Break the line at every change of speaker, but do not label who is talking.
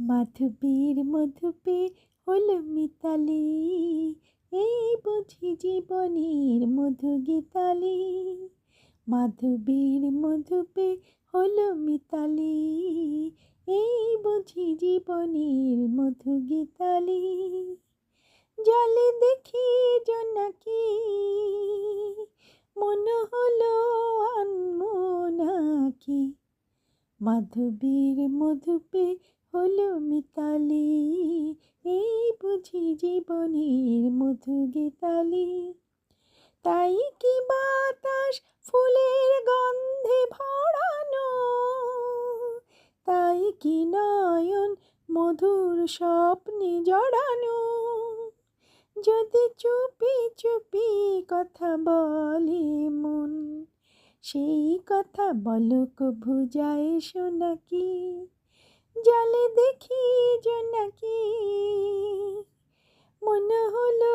মাধবীর মধুপে হলো মিতালি, এই বুঝি জীবনের মধু গীতালি। মাধবীর মধুপে হলো মিতালি, এই বুঝি জীবনের মধু গীতালি। জলে দেখি জোনাকি, মনে হলো আনমো নাকি। মাধবীর মধুপে হলো মিতালি, এই বুঝি জীবনের মধু গীতালি। তাই কি বাতাস ফুলের গন্ধে ভরানো, তাই কি নয়ন মধুর স্বপ্নে জড়ানো। যদি চুপি চুপি কথা বলে মন, সেই কথা বলো কভু যায় শোনাকি। জলে দেখি জোনাকি, মনে হলো